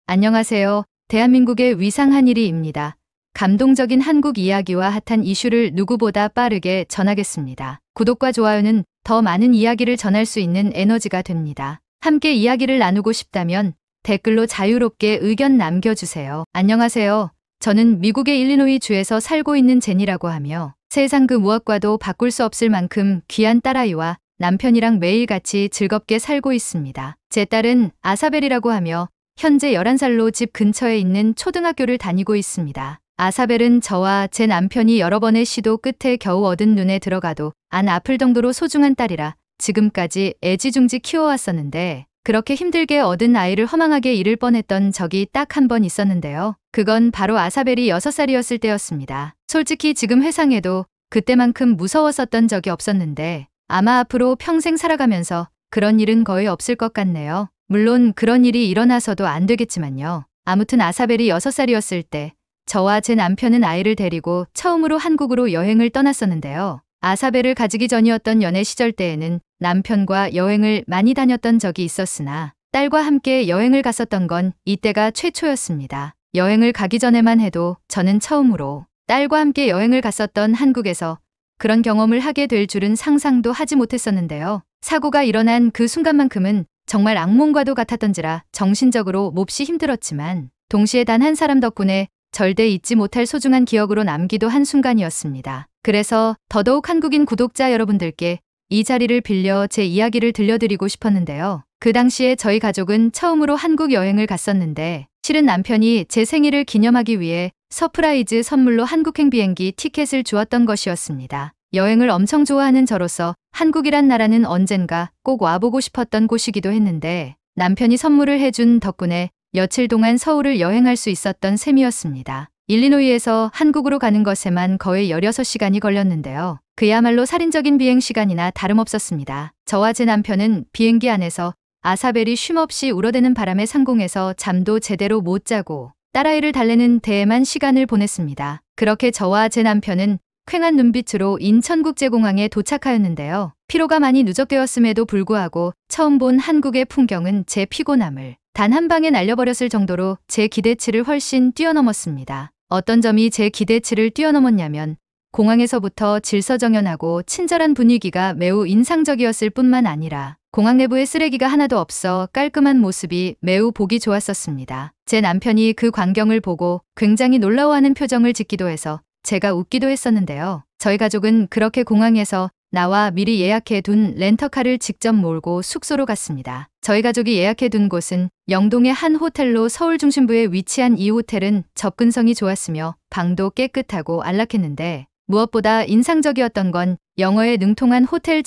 안녕하세요. 대한민국의 위상 한일이입니다. 감동적인 한국 이야기와 핫한 이슈를 누구보다 빠르게 전하겠습니다. 구독과 좋아요는 더 많은 이야기를 전할 수 있는 에너지가 됩니다. 함께 이야기를 나누고 싶다면 댓글로 자유롭게 의견 남겨주세요. 안녕하세요. 저는 미국의 일리노이 주에서 살고 있는 제니라고 하며 세상 그 무엇과도 바꿀 수 없을 만큼 귀한 딸아이와 남편이랑 매일같이 즐겁게 살고 있습니다. 제 딸은 아사벨이라고 하며 현재 11살로 집 근처에 있는 초등학교를 다니고 있습니다. 아사벨은 저와 제 남편이 여러 번의 시도 끝에 겨우 얻은 눈에 들어가도 안 아플 정도로 소중한 딸이라 지금까지 애지중지 키워왔었는데 그렇게 힘들게 얻은 아이를 허망하게 잃을 뻔했던 적이 딱 한 번 있었는데요. 그건 바로 아사벨이 6살이었을 때였습니다. 솔직히 지금 회상해도 그때만큼 무서웠었던 적이 없었는데 아마 앞으로 평생 살아가면서 그런 일은 거의 없을 것 같네요. 물론 그런 일이 일어나서도 안 되겠지만요. 아무튼 아사벨이 6살이었을 때 저와 제 남편은 아이를 데리고 처음으로 한국으로 여행을 떠났었는데요. 아사벨을 가지기 전이었던 연애 시절 때에는 남편과 여행을 많이 다녔던 적이 있었으나 딸과 함께 여행을 갔었던 건 이때가 최초였습니다. 여행을 가기 전에만 해도 저는 처음으로 딸과 함께 여행을 갔었던 한국에서 그런 경험을 하게 될 줄은 상상도 하지 못했었는데요. 사고가 일어난 그 순간만큼은 정말 악몽과도 같았던지라 정신적으로 몹시 힘들었지만 동시에 단 한 사람 덕분에 절대 잊지 못할 소중한 기억으로 남기도 한 순간이었습니다. 그래서 더더욱 한국인 구독자 여러분들께 이 자리를 빌려 제 이야기를 들려드리고 싶었는데요. 그 당시에 저희 가족은 처음으로 한국 여행을 갔었는데 실은 남편이 제 생일을 기념하기 위해 서프라이즈 선물로 한국행 비행기 티켓을 주었던 것이었습니다. 여행을 엄청 좋아하는 저로서 한국이란 나라는 언젠가 꼭 와보고 싶었던 곳이기도 했는데 남편이 선물을 해준 덕분에 며칠 동안 서울을 여행할 수 있었던 셈이었습니다. 일리노이에서 한국으로 가는 것에만 거의 16시간이 걸렸는데요. 그야말로 살인적인 비행 시간이나 다름없었습니다. 저와 제 남편은 비행기 안에서 아사벨이 쉼없이 울어대는 바람에 상공에서 잠도 제대로 못 자고 딸아이를 달래는 데에만 시간을 보냈습니다. 그렇게 저와 제 남편은 퀭한 눈빛으로 인천국제공항에 도착하였는데요. 피로가 많이 누적되었음에도 불구하고 처음 본 한국의 풍경은 제 피곤함을 단 한 방에 날려버렸을 정도로 제 기대치를 훨씬 뛰어넘었습니다. 어떤 점이 제 기대치를 뛰어넘었냐면 공항에서부터 질서정연하고 친절한 분위기가 매우 인상적이었을 뿐만 아니라 공항 내부에 쓰레기가 하나도 없어 깔끔한 모습이 매우 보기 좋았었습니다. 제 남편이 그 광경을 보고 굉장히 놀라워하는 표정을 짓기도 해서 제가 웃기도 했었는데요. 저희 가족은 그렇게 공항에서 나와 미리 예약해 둔 렌터카를 직접 몰고 숙소로 갔습니다. 저희 가족이 예약해 둔 곳은 영동의 한 호텔로 서울 중심부에 위치한 이 호텔은 접근성이 좋았으며 방도 깨끗하고 안락했는데 무엇보다 인상적이었던 건 영어에 능통한 호텔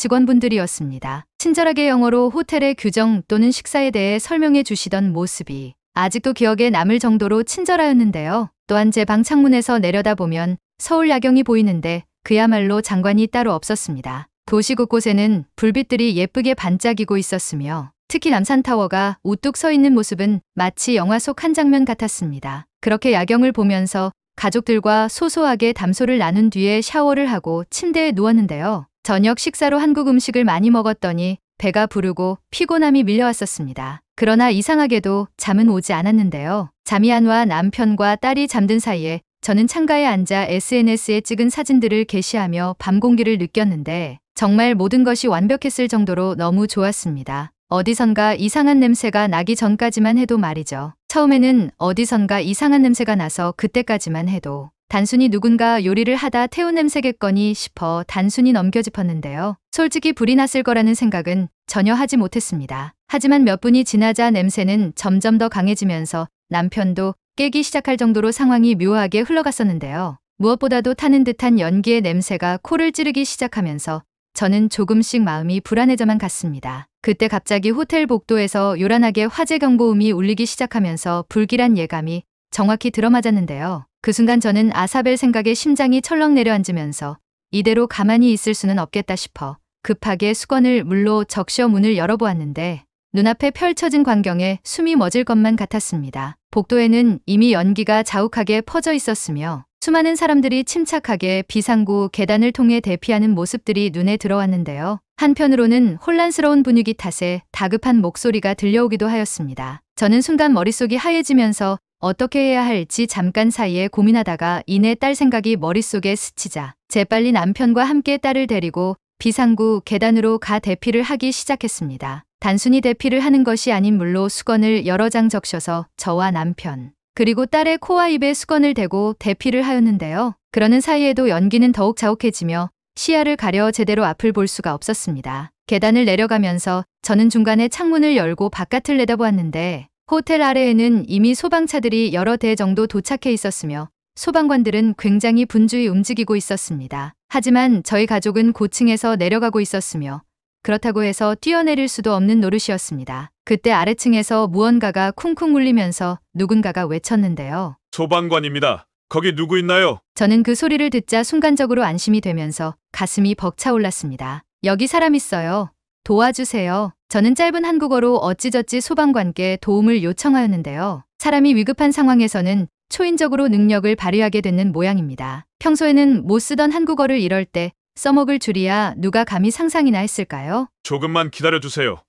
직원분들이었습니다. 친절하게 영어로 호텔의 규정 또는 식사에 대해 설명해 주시던 모습이 아직도 기억에 남을 정도로 친절하였는데요. 또한 제 방 창문에서 내려다보면 서울 야경이 보이는데 그야말로 장관이 따로 없었습니다. 도시 곳곳에는 불빛들이 예쁘게 반짝이고 있었으며 특히 남산타워가 우뚝 서 있는 모습은 마치 영화 속 한 장면 같았습니다. 그렇게 야경을 보면서 가족들과 소소하게 담소를 나눈 뒤에 샤워를 하고 침대에 누웠는데요. 저녁 식사로 한국 음식을 많이 먹었더니 배가 부르고 피곤함이 밀려왔었습니다. 그러나 이상하게도 잠은 오지 않았는데요. 잠이 안 와 남편과 딸이 잠든 사이에 저는 창가에 앉아 SNS에 찍은 사진들을 게시하며 밤 공기를 느꼈는데 정말 모든 것이 완벽했을 정도로 너무 좋았습니다. 어디선가 이상한 냄새가 나기 전까지만 해도 말이죠. 처음에는 어디선가 이상한 냄새가 나서 그때까지만 해도 단순히 누군가 요리를 하다 태운 냄새겠거니 싶어 단순히 넘겨짚었는데요. 솔직히 불이 났을 거라는 생각은 전혀 하지 못했습니다. 하지만 몇 분이 지나자 냄새는 점점 더 강해지면서 남편도 깨기 시작할 정도로 상황이 묘하게 흘러갔었는데요. 무엇보다도 타는 듯한 연기의 냄새가 코를 찌르기 시작하면서 저는 조금씩 마음이 불안해져만 갔습니다. 그때 갑자기 호텔 복도에서 요란하게 화재 경보음이 울리기 시작하면서 불길한 예감이 정확히 들어맞았는데요. 그 순간 저는 아사벨 생각에 심장이 철렁 내려앉으면서 이대로 가만히 있을 수는 없겠다 싶어 급하게 수건을 물로 적셔 문을 열어보았는데 눈앞에 펼쳐진 광경에 숨이 멎을 것만 같았습니다. 복도에는 이미 연기가 자욱하게 퍼져 있었으며 수많은 사람들이 침착하게 비상구 계단을 통해 대피하는 모습들이 눈에 들어왔는데요. 한편으로는 혼란스러운 분위기 탓에 다급한 목소리가 들려오기도 하였습니다. 저는 순간 머릿속이 하얘지면서 어떻게 해야 할지 잠깐 사이에 고민하다가 이내 딸 생각이 머릿속에 스치자 재빨리 남편과 함께 딸을 데리고 비상구 계단으로 가 대피를 하기 시작했습니다. 단순히 대피를 하는 것이 아닌 물로 수건을 여러 장 적셔서 저와 남편 그리고 딸의 코와 입에 수건을 대고 대피를 하였는데요. 그러는 사이에도 연기는 더욱 자욱해지며 시야를 가려 제대로 앞을 볼 수가 없었습니다. 계단을 내려가면서 저는 중간에 창문을 열고 바깥을 내다보았는데 호텔 아래에는 이미 소방차들이 여러 대 정도 도착해 있었으며 소방관들은 굉장히 분주히 움직이고 있었습니다. 하지만 저희 가족은 고층에서 내려가고 있었으며 그렇다고 해서 뛰어내릴 수도 없는 노릇이었습니다. 그때 아래층에서 무언가가 쿵쿵 울리면서 누군가가 외쳤는데요. 소방관입니다. 거기 누구 있나요? 저는 그 소리를 듣자 순간적으로 안심이 되면서 가슴이 벅차올랐습니다. 여기 사람 있어요. 도와주세요. 저는 짧은 한국어로 어찌저찌 소방관께 도움을 요청하였는데요. 사람이 위급한 상황에서는 초인적으로 능력을 발휘하게 되는 모양입니다. 평소에는 못 쓰던 한국어를 이럴 때 써먹을 줄이야 누가 감히 상상이나 했을까요? 조금만 기다려주세요.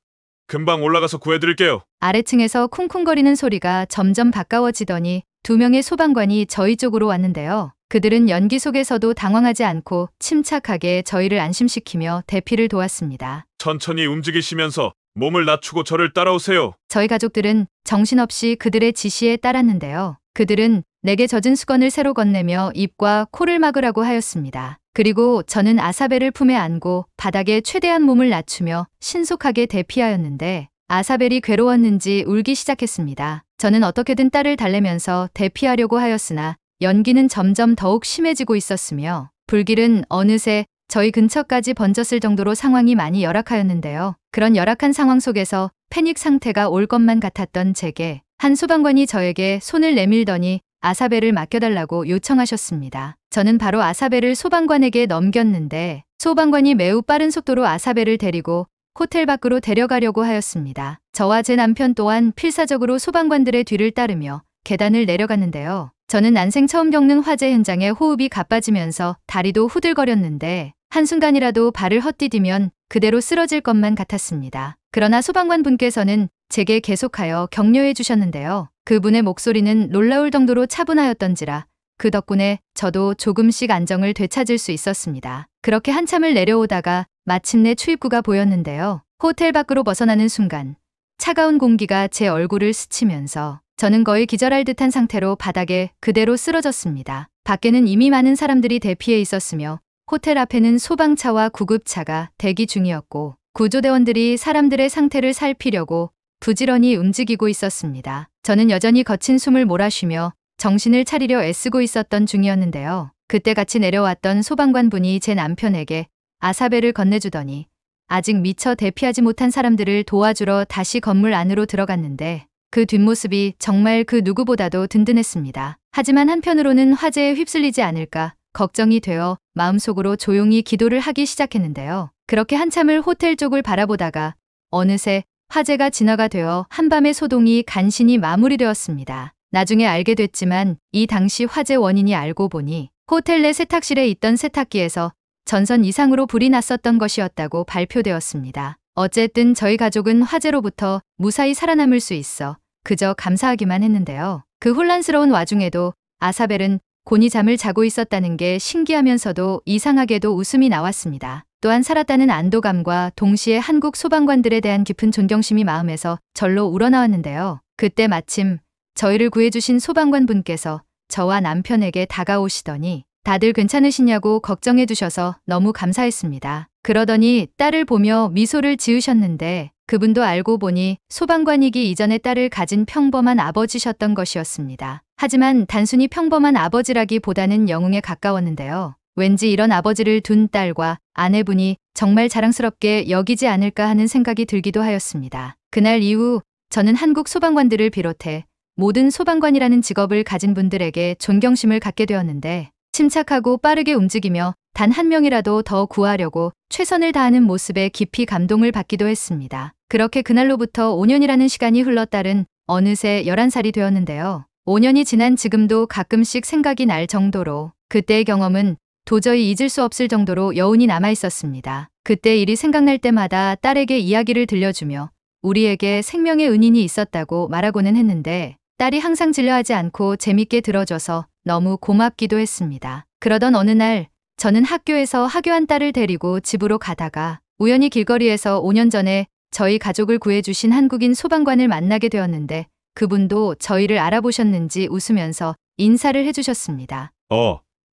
금방 올라가서 구해드릴게요. 아래층에서 쿵쿵거리는 소리가 점점 가까워지더니 2명의 소방관이 저희 쪽으로 왔는데요. 그들은 연기 속에서도 당황하지 않고 침착하게 저희를 안심시키며 대피를 도왔습니다. 천천히 움직이시면서 몸을 낮추고 저를 따라오세요. 저희 가족들은 정신없이 그들의 지시에 따랐는데요. 그들은 내게 젖은 수건을 새로 건네며 입과 코를 막으라고 하였습니다. 그리고 저는 아사벨을 품에 안고 바닥에 최대한 몸을 낮추며 신속하게 대피하였는데 아사벨이 괴로웠는지 울기 시작했습니다. 저는 어떻게든 딸을 달래면서 대피하려고 하였으나 연기는 점점 더욱 심해지고 있었으며 불길은 어느새 저희 근처까지 번졌을 정도로 상황이 많이 열악하였는데요. 그런 열악한 상황 속에서 패닉 상태가 올 것만 같았던 제게 한 소방관이 저에게 손을 내밀더니 아사벨을 맡겨달라고 요청하셨습니다. 저는 바로 아사벨을 소방관에게 넘겼는데 소방관이 매우 빠른 속도로 아사벨을 데리고 호텔 밖으로 데려가려고 하였습니다. 저와 제 남편 또한 필사적으로 소방관들의 뒤를 따르며 계단을 내려갔는데요. 저는 난생 처음 겪는 화재 현장에 호흡이 가빠지면서 다리도 후들거렸는데 한순간이라도 발을 헛디디면 그대로 쓰러질 것만 같았습니다. 그러나 소방관 분께서는 제게 계속하여 격려해 주셨는데요. 그분의 목소리는 놀라울 정도로 차분하였던지라 그 덕분에 저도 조금씩 안정을 되찾을 수 있었습니다. 그렇게 한참을 내려오다가 마침내 출입구가 보였는데요. 호텔 밖으로 벗어나는 순간 차가운 공기가 제 얼굴을 스치면서 저는 거의 기절할 듯한 상태로 바닥에 그대로 쓰러졌습니다. 밖에는 이미 많은 사람들이 대피해 있었으며 호텔 앞에는 소방차와 구급차가 대기 중이었고 구조대원들이 사람들의 상태를 살피려고 부지런히 움직이고 있었습니다. 저는 여전히 거친 숨을 몰아쉬며 정신을 차리려 애쓰고 있었던 중이었는데요. 그때 같이 내려왔던 소방관 분이 제 남편에게 아사벨을 건네주더니 아직 미처 대피하지 못한 사람들을 도와주러 다시 건물 안으로 들어갔는데 그 뒷모습이 정말 그 누구보다도 든든했습니다. 하지만 한편으로는 화재에 휩쓸리지 않을까 걱정이 되어 마음속으로 조용히 기도를 하기 시작했는데요. 그렇게 한참을 호텔 쪽을 바라보다가 어느새 화재가 진화가 되어 한밤의 소동이 간신히 마무리되었습니다. 나중에 알게 됐지만 이 당시 화재 원인이 알고 보니 호텔 내 세탁실에 있던 세탁기에서 전선 이상으로 불이 났었던 것이었다고 발표되었습니다. 어쨌든 저희 가족은 화재로부터 무사히 살아남을 수 있어 그저 감사하기만 했는데요. 그 혼란스러운 와중에도 아사벨은 곤히 잠을 자고 있었다는 게 신기하면서도 이상하게도 웃음이 나왔습니다. 또한 살았다는 안도감과 동시에 한국 소방관들에 대한 깊은 존경심이 마음에서 절로 우러나왔는데요. 그때 마침 저희를 구해주신 소방관 분께서 저와 남편에게 다가오시더니 다들 괜찮으시냐고 걱정해 주셔서 너무 감사했습니다. 그러더니 딸을 보며 미소를 지으셨는데 그분도 알고 보니 소방관이기 이전에 딸을 가진 평범한 아버지셨던 것이었습니다. 하지만 단순히 평범한 아버지라기보다는 영웅에 가까웠는데요. 왠지 이런 아버지를 둔 딸과 아내분이 정말 자랑스럽게 여기지 않을까 하는 생각이 들기도 하였습니다. 그날 이후 저는 한국 소방관들을 비롯해 모든 소방관이라는 직업을 가진 분들에게 존경심을 갖게 되었는데 침착하고 빠르게 움직이며 단 한 명이라도 더 구하려고 최선을 다하는 모습에 깊이 감동을 받기도 했습니다. 그렇게 그날로부터 5년이라는 시간이 흘러 딸은 어느새 11살이 되었는데요. 5년이 지난 지금도 가끔씩 생각이 날 정도로 그때의 경험은 도저히 잊을 수 없을 정도로 여운이 남아 있었습니다. 그때 일이 생각날 때마다 딸에게 이야기를 들려주며 우리에게 생명의 은인이 있었다고 말하고는 했는데 딸이 항상 질려하지 않고 재밌게 들어줘서 너무 고맙기도 했습니다. 그러던 어느 날 저는 학교에서 하교한 딸을 데리고 집으로 가다가 우연히 길거리에서 5년 전에 저희 가족을 구해주신 한국인 소방관을 만나게 되었는데 그분도 저희를 알아보셨는지 웃으면서 인사를 해주셨습니다.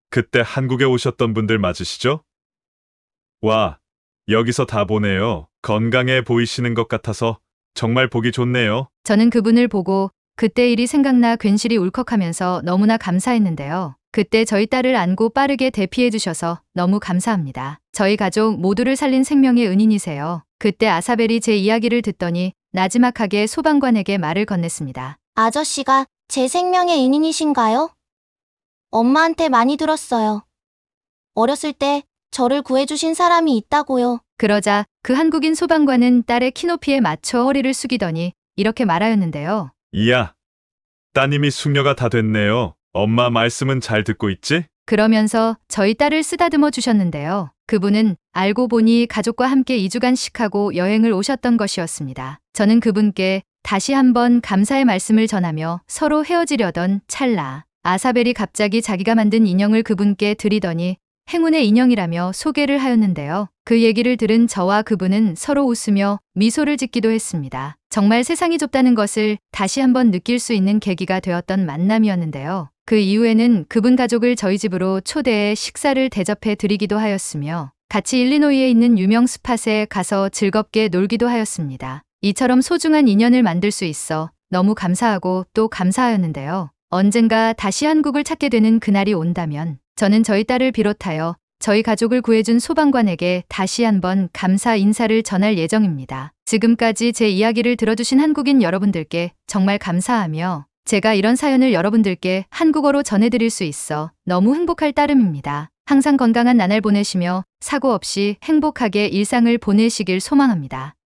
그때 한국에 오셨던 분들 맞으시죠? 와, 여기서 다 보네요. 건강해 보이시는 것 같아서 정말 보기 좋네요. 저는 그분을 보고 그때 일이 생각나 괜시리 울컥하면서 너무나 감사했는데요. 그때 저희 딸을 안고 빠르게 대피해 주셔서 너무 감사합니다. 저희 가족 모두를 살린 생명의 은인이세요. 그때 아사벨이 제 이야기를 듣더니 나지막하게 소방관에게 말을 건넸습니다. 아저씨가 제 생명의 은인이신가요? 엄마한테 많이 들었어요. 어렸을 때 저를 구해주신 사람이 있다고요. 그러자 그 한국인 소방관은 딸의 키높이에 맞춰 허리를 숙이더니 이렇게 말하였는데요. 이야, 따님이 숙녀가 다 됐네요. 엄마 말씀은 잘 듣고 있지? 그러면서 저희 딸을 쓰다듬어 주셨는데요. 그분은 알고 보니 가족과 함께 2주간 시카고 여행을 오셨던 것이었습니다. 저는 그분께 다시 한번 감사의 말씀을 전하며 서로 헤어지려던 찰나 아사벨이 갑자기 자기가 만든 인형을 그분께 드리더니 행운의 인형이라며 소개를 하였는데요. 그 얘기를 들은 저와 그분은 서로 웃으며 미소를 짓기도 했습니다. 정말 세상이 좁다는 것을 다시 한번 느낄 수 있는 계기가 되었던 만남이었는데요. 그 이후에는 그분 가족을 저희 집으로 초대해 식사를 대접해 드리기도 하였으며 같이 일리노이에 있는 유명 스팟에 가서 즐겁게 놀기도 하였습니다. 이처럼 소중한 인연을 만들 수 있어 너무 감사하고 또 감사하였는데요. 언젠가 다시 한국을 찾게 되는 그날이 온다면 저는 저희 딸을 비롯하여 저희 가족을 구해준 소방관에게 다시 한번 감사 인사를 전할 예정입니다. 지금까지 제 이야기를 들어주신 한국인 여러분들께 정말 감사하며 제가 이런 사연을 여러분들께 한국어로 전해드릴 수 있어 너무 행복할 따름입니다. 항상 건강한 나날 보내시며 사고 없이 행복하게 일상을 보내시길 소망합니다.